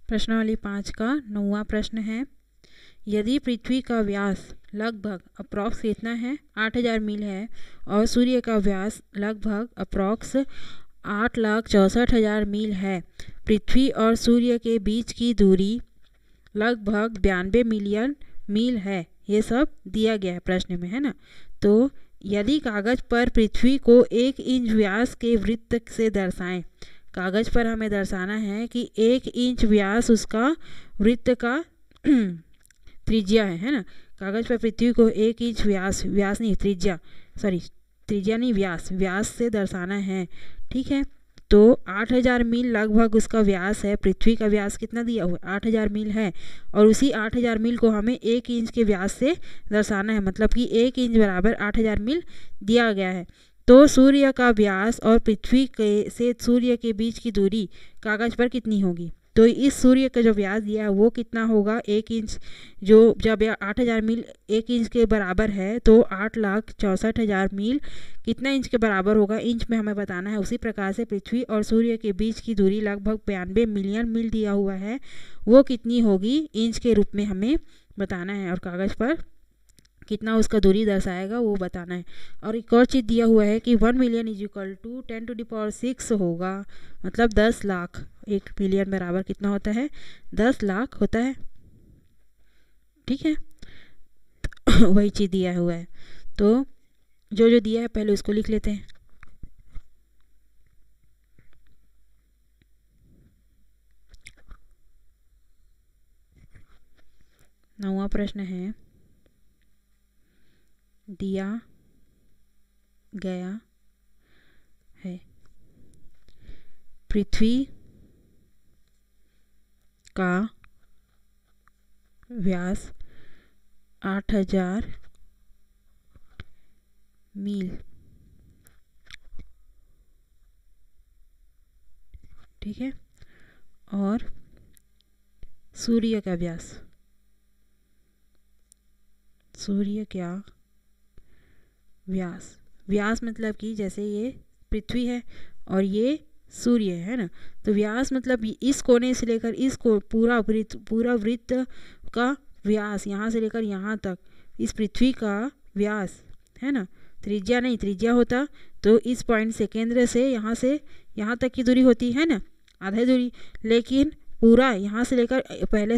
प्रश्नावली 5 का 9वां प्रश्न है, यदि पृथ्वी का व्यास लगभग अप्रॉक्स कितना है 8000 मील है और सूर्य का व्यास लगभग अप्रॉक्स 8,64,000 मील है, पृथ्वी और सूर्य के बीच की दूरी लगभग 92 मिलियन मील है। ये सब दिया गया है प्रश्न में, है ना। तो यदि कागज पर पृथ्वी को 1 इंच व्यास के वृत्त से दर्शाएं, कागज पर हमें दर्शाना है कि 1 इंच व्यास उसका वृत्त का त्रिज्या है ना। कागज पर पृथ्वी को 1 इंच व्यास नहीं त्रिज्या, सॉरी त्रिज्या नहीं व्यास से दर्शाना है, ठीक है। तो 8000 मील लगभग उसका व्यास है। पृथ्वी का व्यास कितना दिया हुआ है 8000 मील है और उसी 8000 मील को हमें 1 इंच के व्यास से दर्शाना है, मतलब कि 1 इंच बराबर 8000 मील दिया गया है। तो सूर्य का व्यास और पृथ्वी के से सूर्य के बीच की दूरी कागज पर कितनी होगी। तो इस सूर्य का जो व्यास दिया है वो कितना होगा 1 इंच, जो जब 8000 मील 1 इंच के बराबर है तो 8,64,000 मील कितना इंच के बराबर होगा, इंच में हमें बताना है। उसी प्रकार से पृथ्वी और सूर्य के बीच की दूरी लगभग 92 मिलियन मील दिया हुआ है, वो कितनी होगी इंच के रूप में हमें बताना है और कागज़ पर कितना उसका दूरी दर्शाएगा वो बताना है। और एक और चीज़ दिया हुआ है कि 1 मिलियन इज इक्वल टू 10⁶ होगा, मतलब 10 लाख। 1 मिलियन बराबर कितना होता है 10 लाख होता है, ठीक है। वही चीज़ दिया हुआ है। तो जो दिया है पहले उसको लिख लेते हैं। नौवां प्रश्न है, दिया गया है पृथ्वी का व्यास 8000 मील, ठीक है, और सूर्य का व्यास मतलब कि जैसे ये पृथ्वी है और ये सूर्य है ना, तो व्यास मतलब इस कोने से लेकर इस को पूरा वृत्त का व्यास, यहाँ से लेकर यहाँ तक इस पृथ्वी का व्यास है ना। त्रिज्या नहीं, त्रिज्या होता तो इस पॉइंट से केंद्र से यहाँ तक की दूरी होती है ना, आधा दूरी, लेकिन पूरा यहाँ से लेकर पहले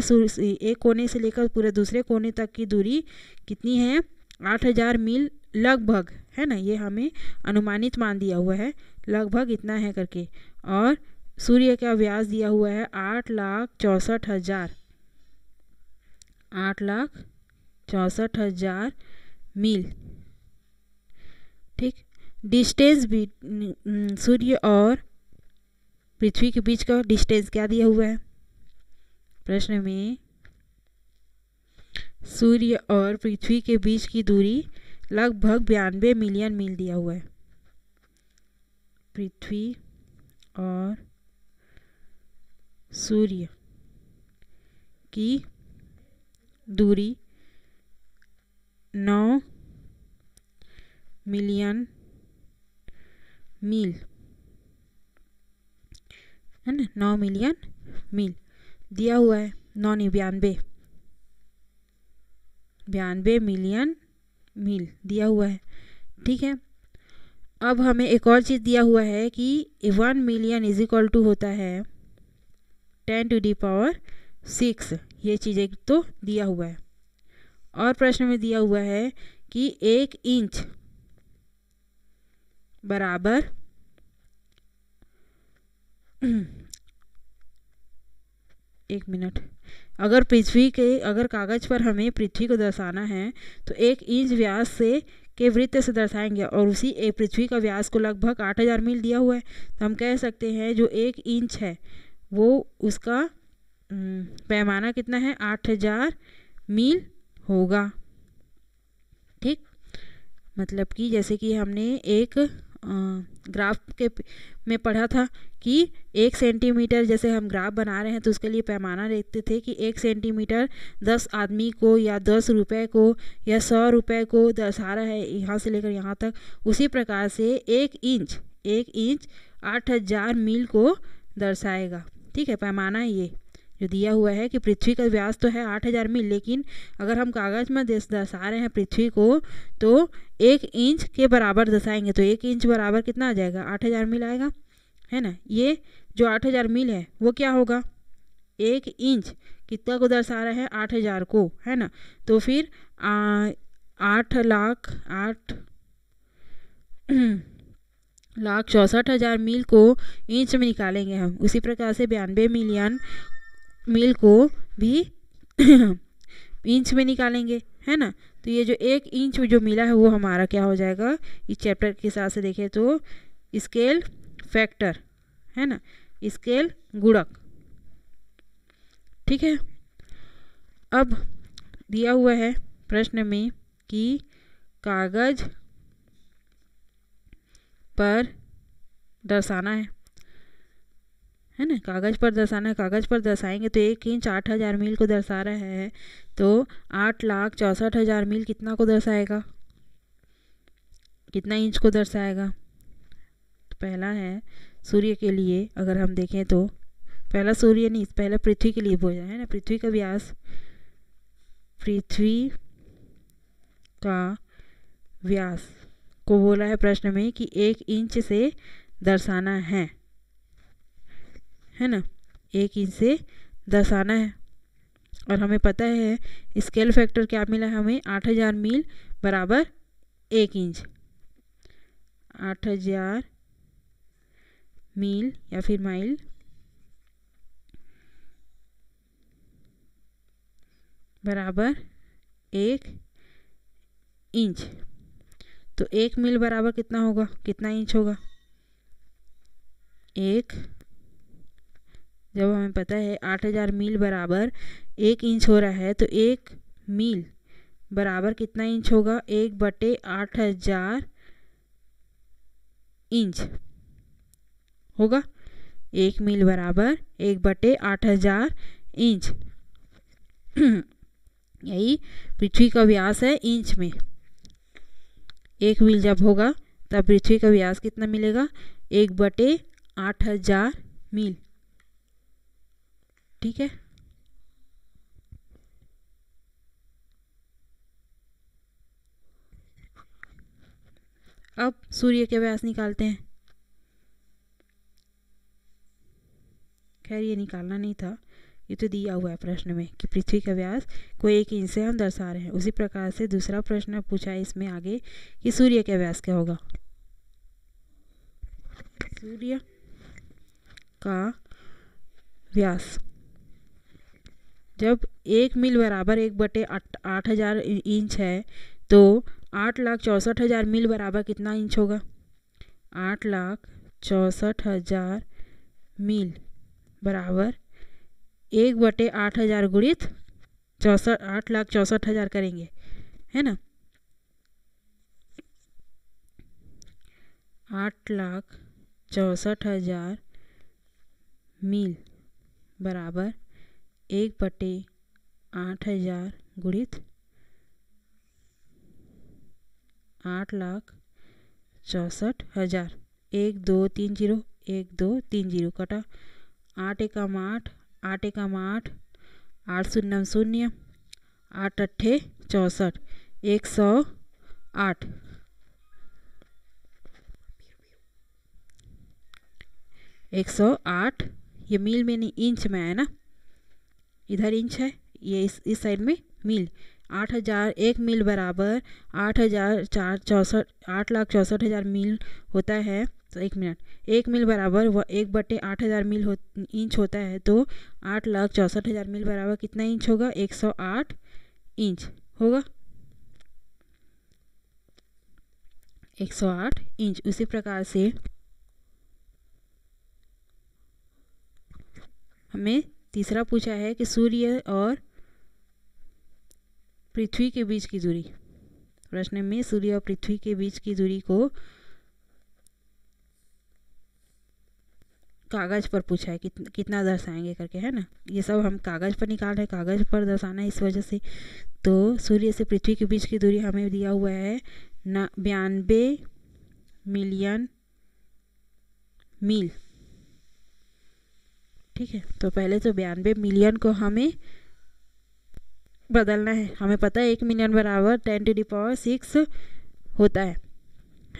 एक कोने से लेकर पूरे दूसरे कोने तक की दूरी कितनी है 8000 मील लगभग, है ना। ये हमें अनुमानित मान दिया हुआ है, लगभग इतना है करके। और सूर्य का व्यास दिया हुआ है 8,64,000 मील, ठीक। डिस्टेंस भी सूर्य और पृथ्वी के बीच का डिस्टेंस क्या दिया हुआ है प्रश्न में, सूर्य और पृथ्वी के बीच की दूरी लगभग 92 मिलियन मील दिया हुआ है। पृथ्वी और सूर्य की दूरी 9 मिलियन मील, है ना, 9 मिलियन मील दिया हुआ है। 9 नहीं 92 मिलियन मील दिया हुआ है, ठीक है। अब हमें एक और चीज़ दिया हुआ है कि 1 मिलियन इज इक्वल टू होता है 10⁶, ये चीज़ एक तो दिया हुआ है। और प्रश्न में दिया हुआ है कि 1 इंच बराबर 1 मिनट, अगर कागज पर हमें पृथ्वी को दर्शाना है तो 1 इंच व्यास से के वृत्त से दर्शाएंगे और उसी एक पृथ्वी का व्यास को लगभग 8000 मील दिया हुआ है, तो हम कह सकते हैं जो 1 इंच है वो उसका पैमाना कितना है 8000 मील होगा, ठीक। मतलब कि जैसे कि हमने एक ग्राफ में पढ़ा था कि 1 सेंटीमीटर, जैसे हम ग्राफ बना रहे हैं तो उसके लिए पैमाना देखते थे कि 1 सेंटीमीटर 10 आदमी को या 10 रुपए को या 100 रुपए को दर्शा रहा है यहाँ से लेकर यहाँ तक। उसी प्रकार से 1 इंच 8000 मील को दर्शाएगा, ठीक है। पैमाना ये जो दिया हुआ है कि पृथ्वी का व्यास तो है 8000 मील, लेकिन अगर हम कागज़ में दर्शा रहे हैं पृथ्वी को तो 1 इंच के बराबर दर्शाएंगे, तो 1 इंच बराबर कितना आ जाएगा, 8000 मील आएगा, है ना। ये जो 8000 मील है वो क्या होगा, 1 इंच कितना को दर्शा रहे हैं, 8000 को, है ना। तो फिर 8,64,000 मील को इंच में निकालेंगे हम। उसी प्रकार से 92 मिलियन मील को भी इंच में निकालेंगे, है ना। तो ये जो 1 इंच जो मिला है वो हमारा क्या हो जाएगा, इस चैप्टर के हिसाब से देखें तो स्केल फैक्टर, है ना, स्केल गुणक। ठीक है। अब दिया हुआ है प्रश्न में कि कागज पर दर्शाना है ना, कागज पर दर्शाना है। कागज पर दर्शाएंगे तो 1 इंच 8000 मील को दर्शा रहा है, तो 8,64,000 मील कितना को दर्शाएगा, कितना इंच को दर्शाएगा। तो पहला है सूर्य के लिए, अगर हम देखें तो पहला सूर्य नहीं, पहला पृथ्वी के लिए बोला है ना। पृथ्वी का व्यास, पृथ्वी का व्यास को बोला है प्रश्न में कि 1 इंच से दर्शाना है ना, 1 इंच से दर्शाना है। और हमें पता है स्केल फैक्टर क्या मिला है हमें, 8000 मील बराबर 1 इंच। 8000 मील या फिर माइल बराबर 1 इंच। तो 1 मील बराबर कितना होगा, कितना इंच होगा, 1, जब हमें पता है 8000 मील बराबर 1 इंच हो रहा है, तो 1 मील बराबर कितना इंच होगा, 1/8000 इंच होगा। 1 मील बराबर 1/8000 इंच। यही पृथ्वी का व्यास है इंच में। 1 मील जब होगा तब पृथ्वी का व्यास कितना मिलेगा, 1/8000 मील। ठीक है। अब सूर्य के व्यास निकालते हैं। खैर ये निकालना नहीं था, ये तो दिया हुआ है प्रश्न में कि पृथ्वी का व्यास को 1 इंच से हम दर्शा रहे हैं। उसी प्रकार से दूसरा प्रश्न पूछा है इसमें आगे कि सूर्य का व्यास क्या होगा। सूर्य का व्यास जब 1 मील बराबर 1/8000 इंच है, तो 8,64,000 मील बराबर कितना इंच होगा, 8,64,000 मील बराबर 1/8000 गुणित 8,64,000 करेंगे, है ना। 8,64,000 मील बराबर 1/8000 गुणित 8,64,000। 1 2 3 0, 1 2 3 0 कटा, 8 एकम 8, 8 एकम 8, 8 शून्यम 0, 8 अट्ठे 64, 108। 108 ये मील में नहीं इंच में है ना, इधर इंच है, ये इस साइड में मील। 8,000 1 मील बराबर 8,64,000 मील होता है। तो 1 मिनट, 1 मील बराबर 1/8000 मील इंच होता है। तो 8,64,000 मील बराबर कितना इंच होगा, 108 इंच होगा, 108 इंच। उसी प्रकार से हमें तीसरा पूछा है कि सूर्य और पृथ्वी के बीच की दूरी। प्रश्न में सूर्य और पृथ्वी के बीच की दूरी को कागज पर पूछा है, कितना दर्शाएंगे करके, है ना। ये सब हम कागज पर निकाल रहे हैं, कागज पर दर्शाना है इस वजह से। तो सूर्य से पृथ्वी के बीच की दूरी हमें दिया हुआ है 92 मिलियन मील। ठीक है। तो पहले तो 92 मिलियन को हमें बदलना है। हमें पता है 1 मिलियन बराबर 10⁶ होता है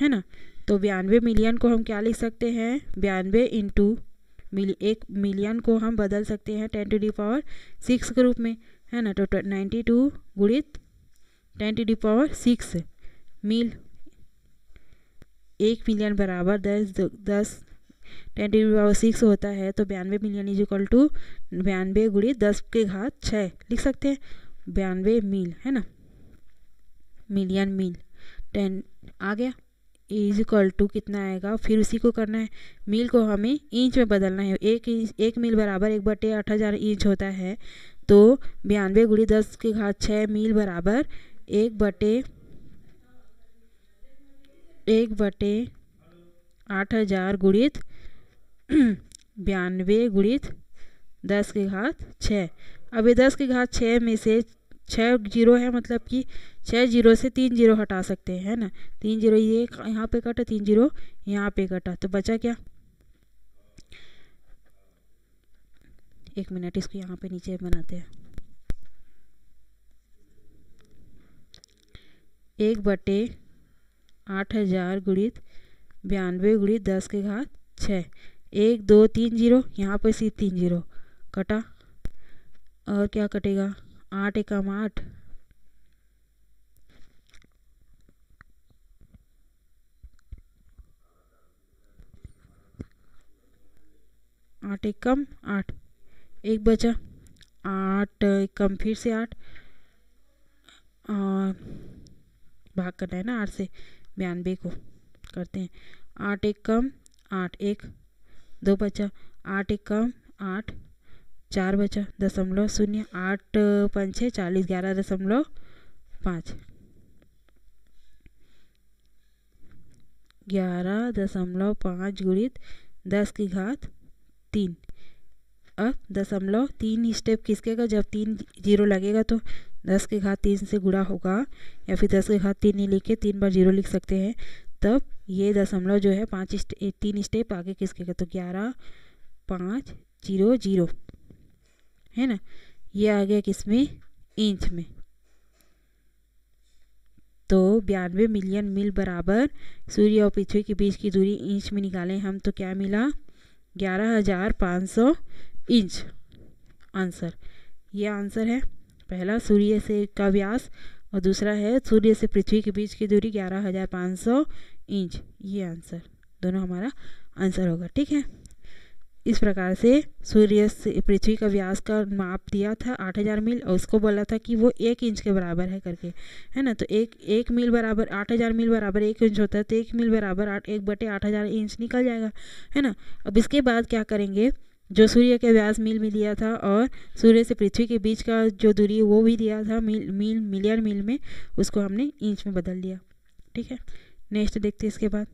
ना। तो 92 मिलियन को हम क्या लिख सकते हैं, 92 इंटू 1 मिलियन को हम बदल सकते हैं 10⁶ के रूप में, है ना। तो 92 गुणित 10⁶ मील, 1 मिलियन बराबर 10 10⁶ होता है। तो 92 मिलियन इज इक्वल टू 92 गुणित 10⁶ लिख सकते हैं, 92 मील, है ना, मिलियन मील 10 आ गया, इज इक्वल टू कितना आएगा। फिर उसी को करना है, मील को हमें इंच में बदलना है। 1 मील बराबर 1/8000 इंच होता है। तो 92 गुणित 10⁶ मील बराबर 1/8000 गुणित 92 गुणित 10⁶। अब ये 10⁶ में से 6 जीरो है, मतलब कि 6 जीरो से 3 जीरो हटा सकते हैं, है ना। 3 जीरो ये यहाँ पे कटा, 3 जीरो यहाँ पे कटा, तो बचा क्या, 1 मिनट इसको यहाँ पे नीचे बनाते हैं। 1/8000 गुणित 92 गुणित 10⁶। 1 2 3 जीरो, यहाँ पे सिर्फ 3 जीरो कटा, और क्या कटेगा, 8 एकम 8, 8 एकम 8, 1 बचा, 8 एकम फिर से 8, और भाग करना है ना 8 से, 92 को करते हैं, 8 एकम 8, 1 2 बचा, 8 एकम 8, 4 बचा, 0.0, 8 पंचे 40, 11.5, 11.5 गुणित 10⁻3। अब 0.3 स्टेप किसके का, जब 3 जीरो लगेगा तो 10⁻3 से गुणा होगा, या फिर 10⁻3 नहीं लिख के 3 बार जीरो लिख सकते हैं। तब ये दशमलव जो है 3 स्टेप आगे किसके का, तो 11.500 है ना। ये आ गया किसमें, इंच में। तो 92 मिलियन मील बराबर सूर्य और पृथ्वी के बीच की दूरी इंच में निकालें हम, तो क्या मिला, 11,500 इंच आंसर। ये आंसर है पहला, सूर्य से का व्यास, और दूसरा है सूर्य से पृथ्वी के बीच की दूरी 11,500 इंच। ये आंसर दोनों हमारा आंसर होगा, ठीक है। इस प्रकार से सूर्य से पृथ्वी का व्यास का माप दिया था 8000 मील, और उसको बोला था कि वो 1 इंच के बराबर है करके, है ना। तो एक मील बराबर 8000 मील बराबर 1 इंच होता है, तो 1 मील बराबर 1/8000 इंच निकल जाएगा, है ना। अब इसके बाद क्या करेंगे, जो सूर्य के व्यास मील में दिया था और सूर्य से पृथ्वी के बीच का जो दूरी वो भी दिया था मिलियन मील में, उसको हमने इंच में बदल दिया, ठीक है। नेक्स्ट देखते हैं इसके बाद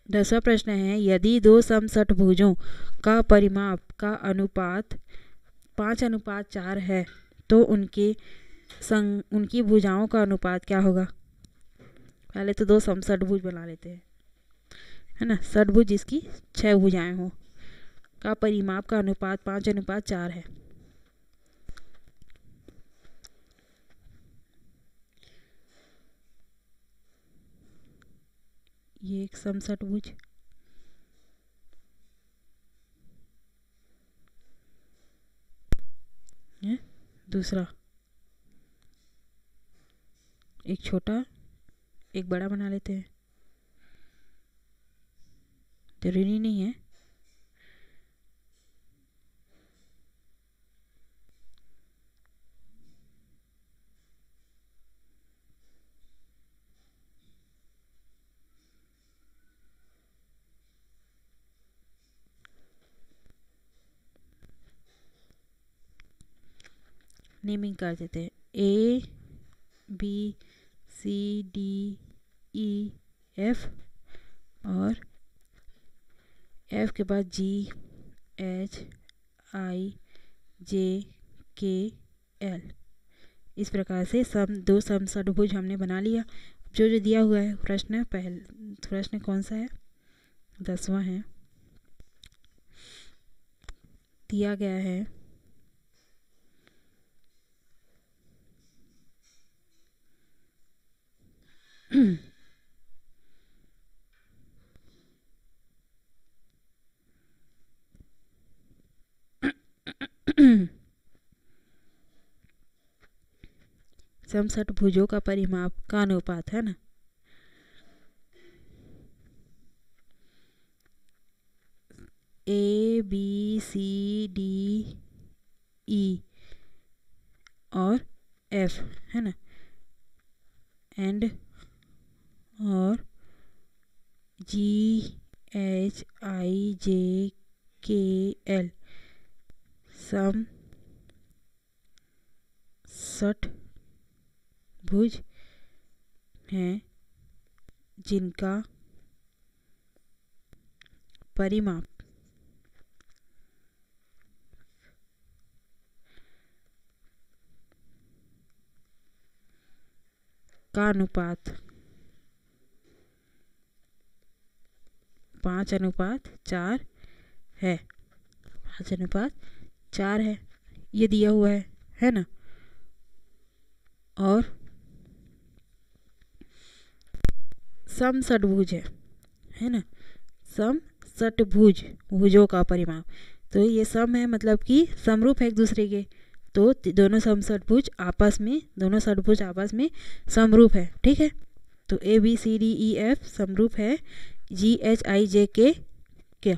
10वां प्रश्न है, यदि दो समषटभुजों का परिमाप का अनुपात 5:4 है तो उनकी भुजाओं का अनुपात क्या होगा। पहले तो 2 समषटभुज बना लेते हैं, है ना। षटभुज जिसकी 6 भुजाएं हो, का परिमाप का अनुपात 5:4 है। ये एक समषटभुज, है, दूसरा एक छोटा एक बड़ा बना लेते हैं, जरूरी नहीं है। नेमिंग कर देते हैं, ABCDEF, और F के बाद GHIJKL। इस प्रकार से दो समषटभुज हमने बना लिया। जो दिया हुआ है प्रश्न कौन सा है, 10वां है, दिया गया है समषटभुजों का परिमाप का अनुपात, है ना। ए बी सी डी ई और एफ, है ना, एंड और जी एच आई जे के एल समषटभुज हैं जिनका परिमाप का अनुपात 5:4 है। 5:4 है, ये दिया हुआ है ना। और समषटभुज है ना, समषटभुज भुजों का परिमाप, तो ये सम है मतलब कि समरूप है एक दूसरे के, तो दोनों समषटभुज आपस में, दोनों षटभुज आपस में समरूप है, ठीक है। तो A B C D E F समरूप है जी एच आई जे के क्या,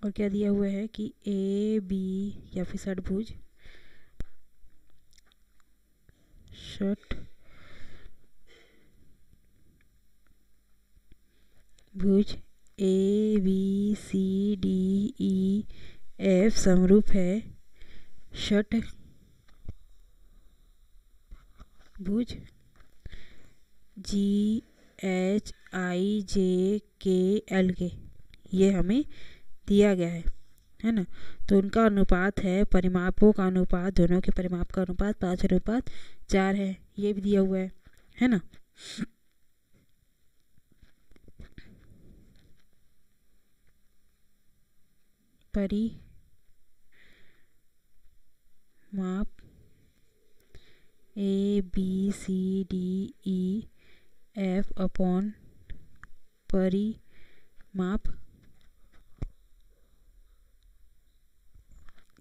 और क्या दिया हुआ है कि ए बी या फिर षटभुज षटभुज A B C D E F समरूप है षटभुज जी एच आई जे के एल के, ये हमें दिया गया है ना। तो उनका अनुपात है, परिमापों का अनुपात, दोनों के परिमाप का अनुपात 5:4 है, ये भी दिया हुआ है ना। परिमाप A B C D E F upon परिमाप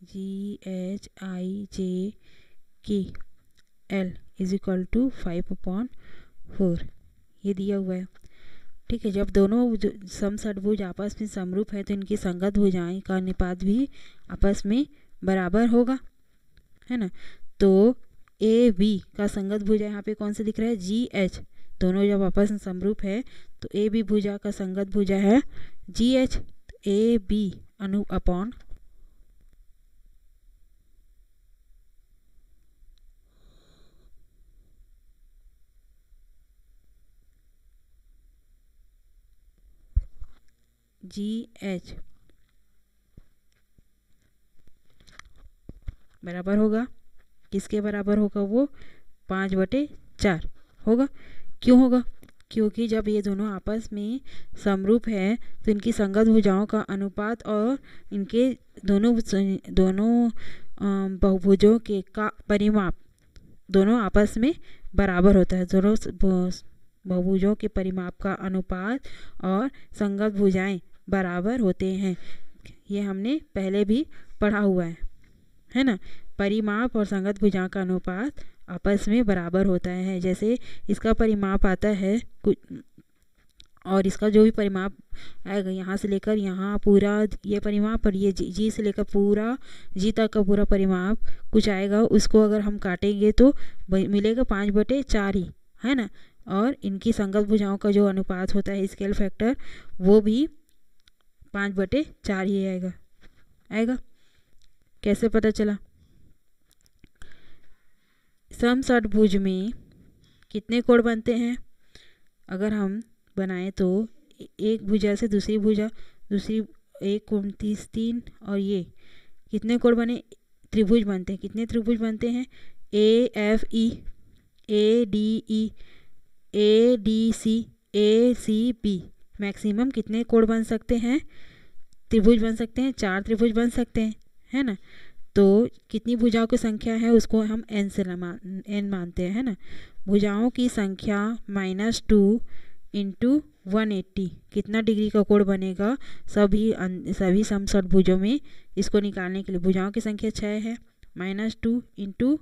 जी एच आई जे के एल इज इक्वल टू 5/4, ये दिया हुआ है, ठीक है। जब दोनों समषटभुज आपस में समरूप है तो इनकी संगत भुजाएं का अनुपात भी आपस में बराबर होगा, है ना। तो ए बी का संगत भुजा यहाँ पे कौन सा दिख रहा है, जी एच, दोनों जब आपस में समरूप है तो ए बी भुजा का संगत भुजा है जी एच, ए बी अनु अपॉन जी एच बराबर होगा, किसके बराबर होगा, वो 5/4 होगा। क्यों होगा, क्योंकि जब ये दोनों आपस में समरूप है तो इनकी संगत भुजाओं का अनुपात और इनके दोनों बहुभुजों के का परिमाप दोनों आपस में बराबर होता है। दोनों बहुभुजों के परिमाप का अनुपात और संगत भुजाएं बराबर होते हैं, ये हमने पहले भी पढ़ा हुआ है ना। परिमाप और संगत भुजाओं का अनुपात आपस में बराबर होता है। जैसे इसका परिमाप आता है कुछ, और इसका जो भी परिमाप आएगा यहाँ से लेकर यहाँ पूरा ये परिमाप, और ये जी से लेकर पूरा जी तक का पूरा परिमाप कुछ आएगा, उसको अगर हम काटेंगे तो मिलेगा 5/4 ही, है ना। और इनकी संगत भुजाओं का जो अनुपात होता है स्केल फैक्टर, वो भी 5/4 ही आएगा। कैसे पता चला, समषटभुज में कितने कोण बनते हैं? अगर हम बनाएं तो एक भुजा से दूसरी भुजा, दूसरी 1 3 और ये कितने कोण बने? त्रिभुज बनते हैं। कितने त्रिभुज बनते हैं? AFE, ADE, ADC, ACB। Maximum कितने कोण बन सकते हैं? त्रिभुज बन सकते हैं, 4 त्रिभुज बन सकते हैं, है ना। तो कितनी भुजाओं की संख्या है उसको हम n से n मानते हैं, है ना। भुजाओं की संख्या -2 × 180 कितना डिग्री का कोण बनेगा? सभी समषटभुजों में इसको निकालने के लिए भुजाओं की संख्या 6 है, -2 ×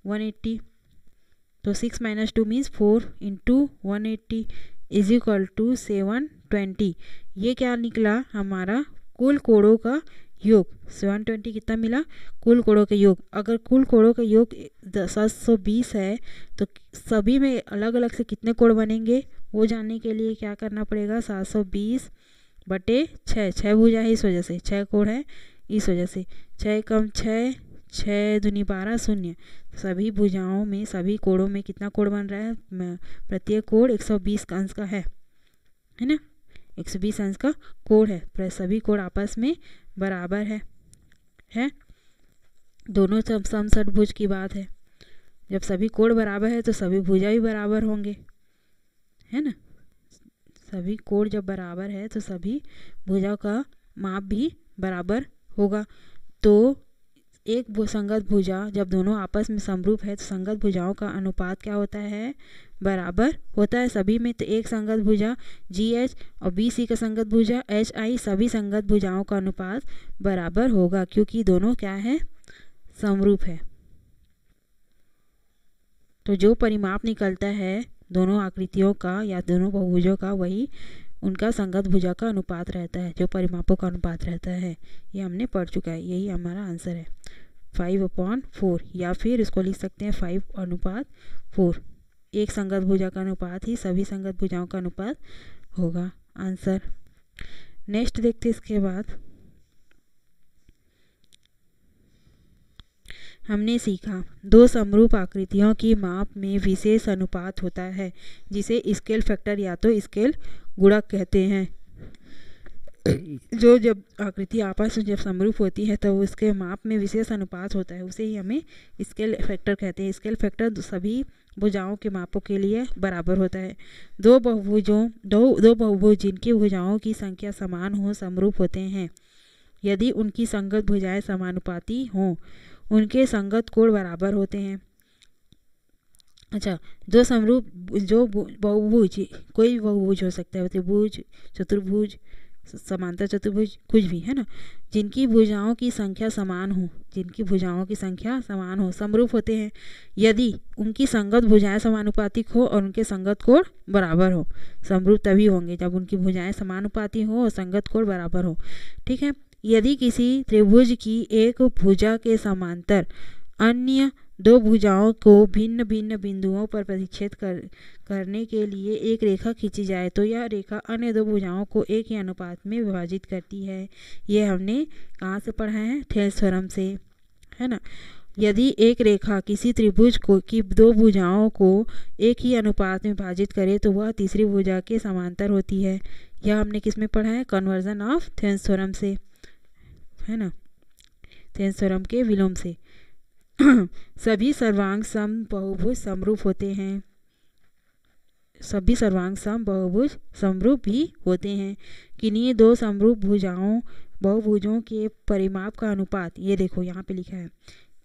180, तो 6 - 2 मीन्स 4 × 180 = 720। ये क्या निकला? हमारा कुल कोणों का योग। 720 कितना मिला? कुल कोणों का योग। अगर कुल कोणों का योग 720 है तो सभी में अलग अलग से कितने कोण बनेंगे वो जानने के लिए क्या करना पड़ेगा? 720/6, 6 भुजा है इस वजह से, 6 कोण है इस वजह से, 6 × 6, 6 दूनी 12, 0। सभी भुजाओं में, सभी कोणों में कितना कोण बन रहा है? प्रत्येक कोण 120 अंश का है ना। 120 अंश का कोण है। सभी कोण आपस में बराबर है। दोनों समषटभुज की बात है। जब सभी कोण बराबर है तो सभी भुजा भी बराबर होंगे, है ना। सभी कोण जब बराबर है तो सभी भुजा का माप भी बराबर होगा। तो एक संगत भुजा जब दोनों आपस में समरूप है तो संगत भुजाओं का अनुपात क्या होता है? बराबर होता है। सभी में तो एक संगत भुजा GH और BC का संगत भुजा HI, सभी संगत भुजाओं का अनुपात बराबर होगा क्योंकि दोनों क्या है? समरूप है। तो जो परिमाप निकलता है दोनों आकृतियों का या दोनों बहुभुजों का, वही उनका संगत भुजा का अनुपात रहता है, जो परिमापों का अनुपात रहता है। ये हमने पढ़ चुका है। यही हमारा आंसर है 5/4, या फिर इसको लिख सकते हैं 5:4। एक संगत भुजा का अनुपात ही सभी संगत भुजाओं का अनुपात होगा। आंसर नेक्स्ट देखते इसके बाद हमने सीखा दो समरूप आकृतियों की माप में विशेष अनुपात होता है जिसे स्केल फैक्टर या तो स्केल गुणक कहते हैं। जो जब आकृति आपस में जब समरूप होती है तो उसके माप में विशेष अनुपात होता है, उसे ही हमें स्केल फैक्टर कहते हैं। स्केल फैक्टर सभी भुजाओं के मापों के लिए बराबर होता है। दो बहुभुज जिनकी भुजाओं की संख्या समान हो समरूप होते हैं। यदि उनकी संगत भुजाएं समानुपाती हों उनके संगत कोण बराबर होते हैं। अच्छा, जो समरूप जो बहुभुज, कोई बहुभुज हो सकता है, त्रिभुज, चतुर्भुज, समांतर चतुर्भुज, कुछ भी, है ना, जिनकी भुजाओं की संख्या समान हो, जिनकी भुजाओं की संख्या समान हो, समरूप होते हैं यदि उनकी संगत भुजाएं समानुपातिक हो और उनके संगत कोण बराबर हो। समरूप तभी होंगे जब उनकी भुजाएं समानुपाती हो और संगत कोण बराबर हो। ठीक है। यदि किसी त्रिभुज की एक भुजा के समांतर अन्य दो भुजाओं को भिन्न भिन्न बिंदुओं पर प्रतिच्छेद करने के लिए एक रेखा खींची जाए तो यह रेखा अन्य दो भुजाओं को एक ही अनुपात में विभाजित करती है। यह हमने कहाँ से पढ़ा है? थेल्स थ्योरम से, है ना। यदि एक रेखा किसी त्रिभुज की दो भुजाओं को एक ही अनुपात में विभाजित करे तो वह तीसरी भुजा के समांतर होती है। यह हमने किस में पढ़ा है? कन्वर्जन ऑफ थेल्स थ्योरम से, है ना, थेल्स थ्योरम के विलोम से। सभी सर्वांग सम बहुभुज समरूप होते हैं। सभी सर्वांग सम बहुभुज समरूप भी होते हैं। किन्हीं दो समरूप बहुभुजों के परिमाप का अनुपात, ये देखो यहाँ पे लिखा है,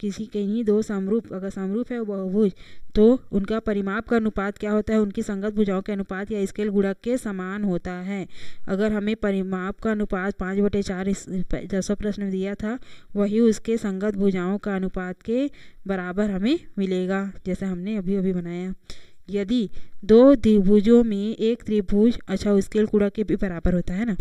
किन्हीं दो समरूप, अगर समरूप है वो बहुभुज तो उनका परिमाप का अनुपात क्या होता है? उनकी संगत भुजाओं के अनुपात या स्केल गुणक के समान होता है। अगर हमें परिमाप का अनुपात 5/4 10वां प्रश्न में दिया था, वही उसके संगत भुजाओं का अनुपात के बराबर हमें मिलेगा, जैसे हमने अभी अभी बनाया। यदि दो त्रिभुजों में एक त्रिभुज, अच्छा, स्केल गुणक के भी बराबर होता है ना,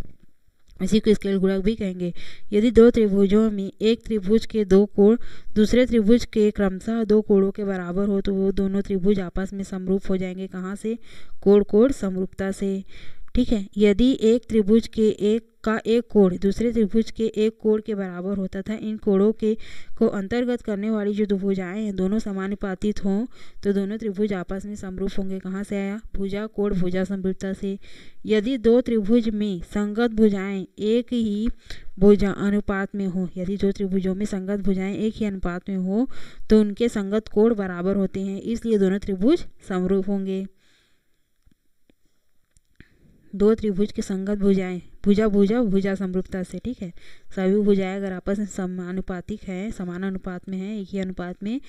इसी को स्केल गुणक भी कहेंगे। यदि दो त्रिभुजों में एक त्रिभुज के दो कोण दूसरे त्रिभुज के क्रमशः दो कोणों के बराबर हो तो वो दोनों त्रिभुज आपस में समरूप हो जाएंगे। कहाँ से? कोण समरूपता से। ठीक है। यदि एक त्रिभुज के एक का एक कोण दूसरे त्रिभुज के एक कोण के बराबर होता था। इन कोणों के को अंतर्गत करने वाली जो दो भुजाएं हैं दोनों समानुपातिक हों तो दोनों त्रिभुज आपस में समरूप होंगे। कहाँ से आया? भुजा कोण भुजा समरूपता से। यदि दो त्रिभुज में संगत भुजाएं एक ही भुजा अनुपात में हो, यदि दो त्रिभुजों में संगत भुजाएं एक ही अनुपात में हो तो उनके संगत कोण बराबर होते हैं, इसलिए दोनों त्रिभुज समरूप होंगे। दो त्रिभुज के संगत भुजाएं भुजा भुजा भुजा समरूपता से, ठीक है, सभी भुजाएं अगर आपस में समानुपातिक है, समान अनुपात में है, एक ही अनुपात में,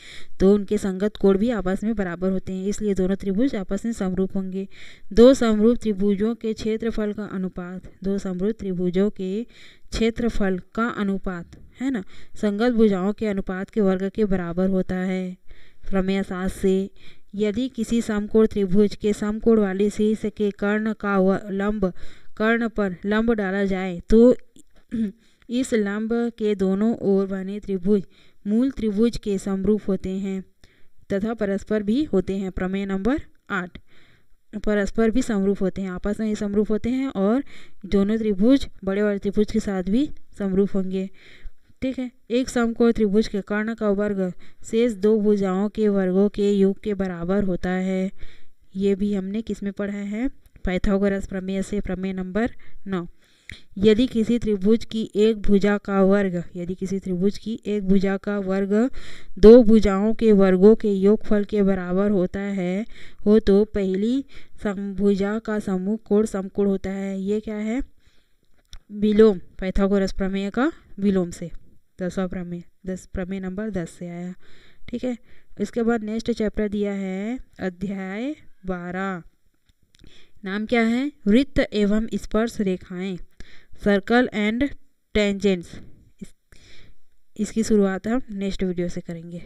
तो उनके संगत कोण भी आपस में बराबर होते हैं, इसलिए दोनों त्रिभुज आपस में समरूप होंगे। दो समरूप त्रिभुजों के क्षेत्रफल का अनुपात, दो समरूप त्रिभुजों के क्षेत्रफल का अनुपात है ना, संगत भुजाओं के अनुपात के वर्ग के बराबर होता है। प्रमेय 7 से यदि किसी समकोण त्रिभुज के समकोण वाले शीर्ष के कर्ण का लंब कर्ण पर लंब डाला जाए तो इस लंब के दोनों ओर बने त्रिभुज मूल त्रिभुज के समरूप होते हैं तथा परस्पर भी होते हैं। प्रमेय नंबर 8, परस्पर भी समरूप होते हैं, आपस में ही समरूप होते हैं और दोनों त्रिभुज बड़े वाले त्रिभुज के साथ भी समरूप होंगे, ठीक है। एक समकोण त्रिभुज के कर्ण का वर्ग शेष दो भुजाओं के वर्गों के योग के बराबर होता है। ये भी हमने किस में पढ़ा है? पाइथागोरस प्रमेय से। प्रमेय नंबर 9, यदि किसी त्रिभुज की एक भुजा का वर्ग, यदि किसी त्रिभुज की एक भुजा का वर्ग दो भुजाओं के वर्गों के योगफल के बराबर होता है हो तो पहली समभुजा का समूह कोण समकोण होता है। ये क्या है? विलोम, पाइथागोरस प्रमेय का विलोम से 10वां प्रमेय, 10 प्रमेय नंबर 10 से आया, ठीक है। इसके बाद नेक्स्ट चैप्टर दिया है अध्याय 12, नाम क्या है? वृत्त एवं स्पर्श रेखाएं, सर्कल एंड टेंजेंट्स। इसकी शुरुआत हम नेक्स्ट वीडियो से करेंगे।